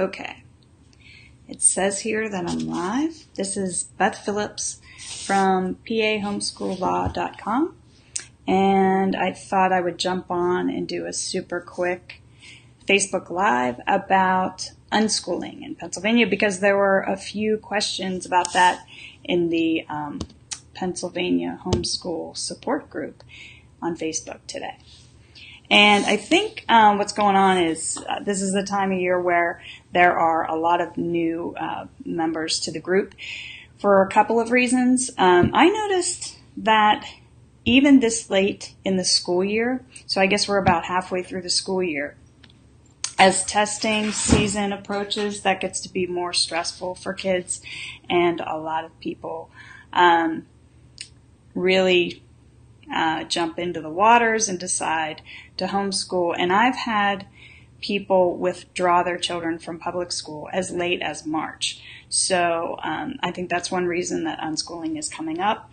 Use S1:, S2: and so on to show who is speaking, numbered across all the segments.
S1: Okay, it says here that I'm live. This is Beth Phillips from PAHomeschoolLaw.com, and I thought I would jump on and do a super quick Facebook Live about unschooling in Pennsylvania because there were a few questions about that in the Pennsylvania Homeschool Support Group on Facebook today. And I think what's going on is this is the time of year where there are a lot of new members to the group for a couple of reasons. I noticed that even this late in the school year, so I guess we're about halfway through the school year, as testing season approaches, that gets to be more stressful for kids, and a lot of people really jump into the waters and decide to homeschool. And I've had people withdraw their children from public school as late as March. So I think that's one reason that unschooling is coming up.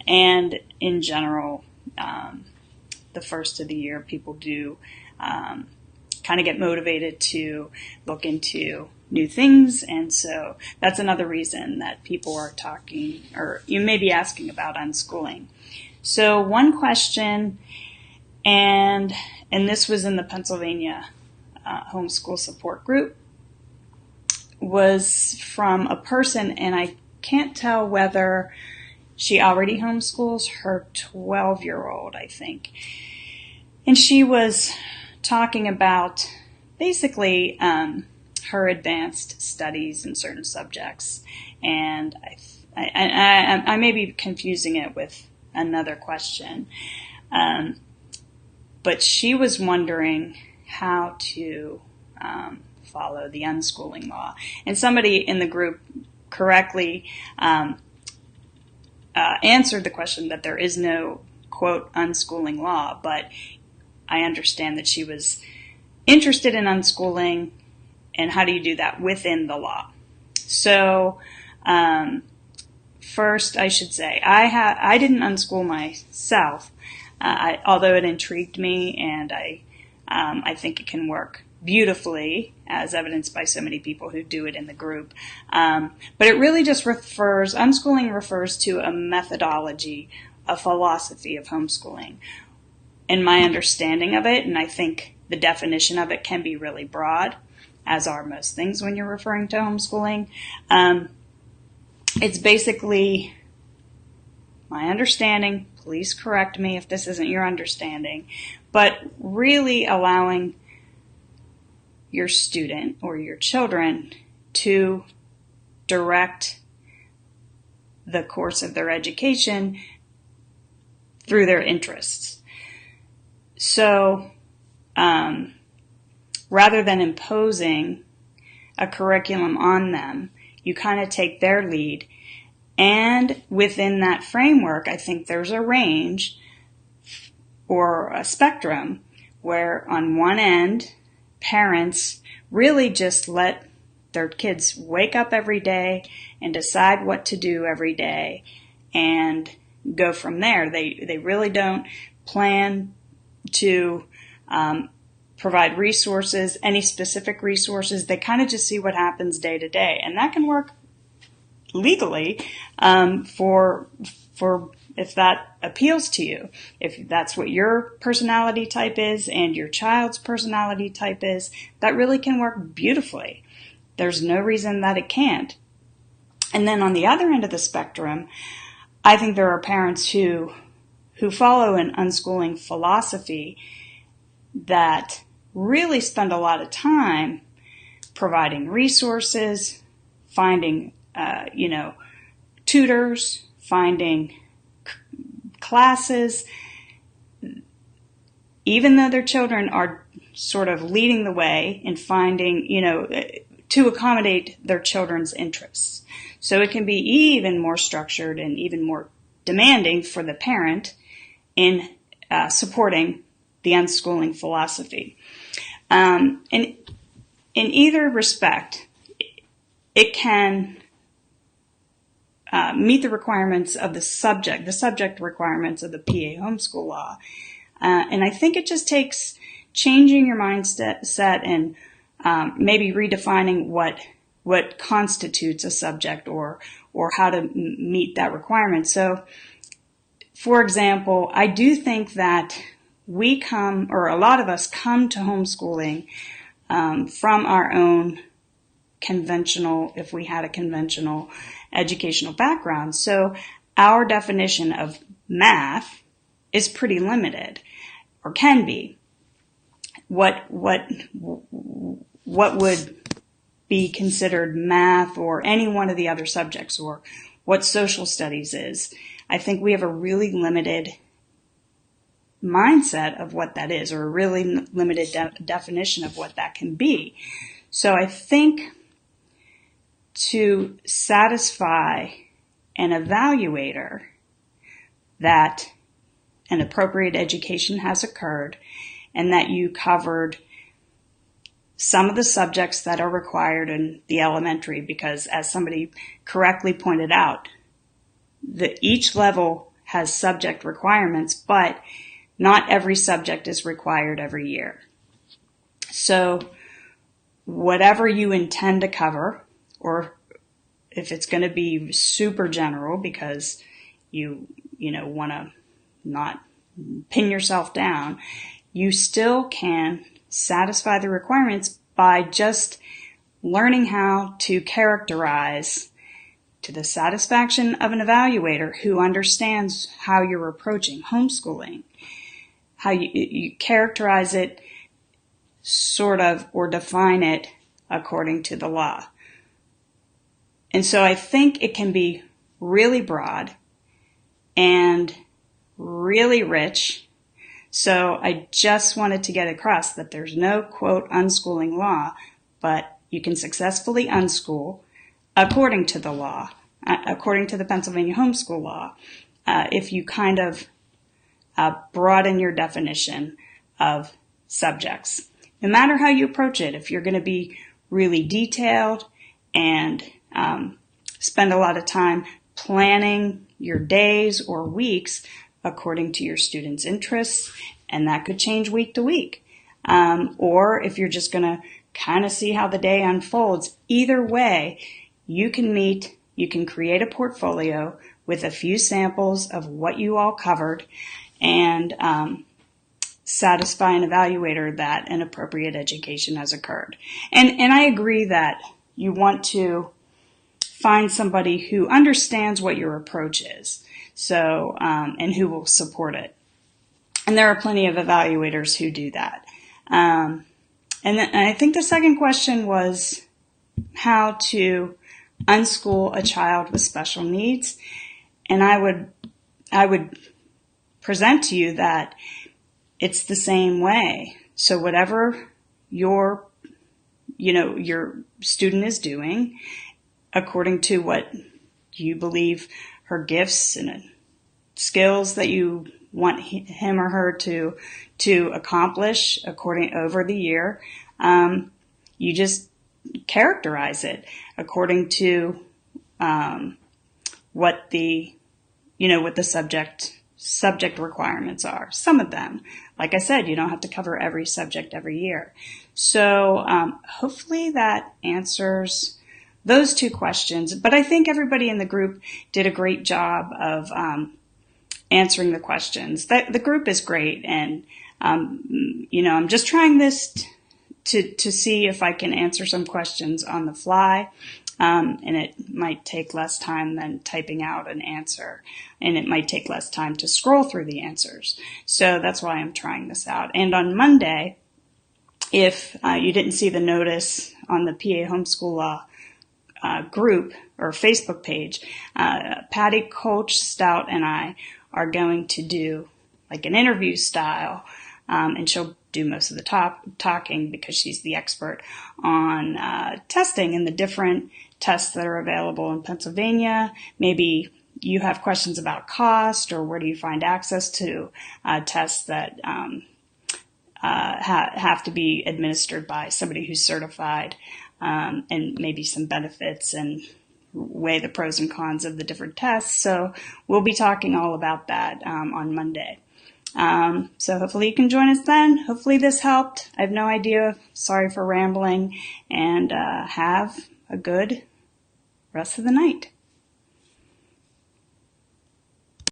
S1: And in general, the first of the year, people do kind of get motivated to look into new things. And so that's another reason that people are talking, or you may be asking about unschooling. So one question, and this was in the Pennsylvania Homeschool Support Group, was from a person, and I can't tell whether she already homeschools her 12-year-old, I think. And she was talking about basically her advanced studies in certain subjects. And I may be confusing it with another question. But she was wondering how to follow the unschooling law. And somebody in the group correctly answered the question that there is no, quote, unschooling law, but I understand that she was interested in unschooling, and how do you do that within the law? So first, I should say, I didn't unschool myself, although it intrigued me, and I think it can work beautifully, as evidenced by so many people who do it in the group. But it really just unschooling refers to a methodology, a philosophy of homeschooling. And my understanding of it, and I think the definition of it can be really broad, as are most things when you're referring to homeschooling. It's basically my understanding, please correct me if this isn't your understanding, but really allowing your student or your children to direct the course of their education through their interests. So rather than imposing a curriculum on them, you kind of take their lead. And within that framework, I think there's a range or a spectrum where on one end, parents really just let their kids wake up every day and decide what to do every day and go from there. They really don't plan to provide resources, any specific resources. They kind of just see what happens day to day. And that can work legally for if that appeals to you. If that's what your personality type is and your child's personality type is, that really can work beautifully. There's no reason that it can't. And then on the other end of the spectrum, I think there are parents who follow an unschooling philosophy that really spend a lot of time providing resources, finding, tutors, finding classes, even though their children are sort of leading the way in finding, to accommodate their children's interests. So it can be even more structured and even more demanding for the parent in supporting the unschooling philosophy. And in either respect, it can meet the requirements of the subject requirements of the PA Homeschool Law. And I think it just takes changing your mindset and maybe redefining what constitutes a subject or how to meet that requirement. So, for example, I do think that a lot of us come to homeschooling from our own conventional, if we had a conventional educational background. So our definition of math is pretty limited, or can be. What would be considered math or any one of the other subjects, or what social studies is? I think we have a really limited mindset of what that is, or a really limited definition of what that can be. So I think to satisfy an evaluator that an appropriate education has occurred and that you covered some of the subjects that are required in the elementary, because as somebody correctly pointed out, each level has subject requirements, but not every subject is required every year. So whatever you intend to cover, or if it's going to be super general because you want to not pin yourself down, you still can satisfy the requirements by just learning how to characterize, to the satisfaction of an evaluator who understands how you're approaching homeschooling, how you characterize it, sort of, or define it according to the law. And so I think it can be really broad and really rich. So I just wanted to get across that there's no, quote, unschooling law, but you can successfully unschool according to the law, according to the Pennsylvania Homeschool Law, if you kind of broaden your definition of subjects. No matter how you approach it, if you're going to be really detailed and spend a lot of time planning your days or weeks according to your students' interests, and that could change week to week. Or if you're just going to kind of see how the day unfolds, either way, you can create a portfolio with a few samples of what you all covered and satisfy an evaluator that an appropriate education has occurred. And I agree that you want to find somebody who understands what your approach is, so and who will support it. And there are plenty of evaluators who do that. And I think the second question was how to unschool a child with special needs. And I would present to you that it's the same way. So whatever your student is doing, according to what you believe her gifts and skills that you want him or her to accomplish over the year, you just characterize it according to what the subject requirements are. Some of them, like I said, you don't have to cover every subject every year. So hopefully that answers those two questions. But I think everybody in the group did a great job of answering the questions. The group is great, and I'm just trying this to see if I can answer some questions on the fly. And it might take less time than typing out an answer, and it might take less time to scroll through the answers. So that's why I'm trying this out. And on Monday, if you didn't see the notice on the PA Homeschool Law group or Facebook page, Patty, Coach, Stout, and I are going to do like an interview style, and she'll do most of the talking because she's the expert on testing and the different tests that are available in Pennsylvania. Maybe you have questions about cost, or where do you find access to tests that have to be administered by somebody who's certified, and maybe some benefits, and weigh the pros and cons of the different tests. So we'll be talking all about that on Monday. So hopefully you can join us then. Hopefully this helped. I have no idea. Sorry for rambling, and have a good rest of the night.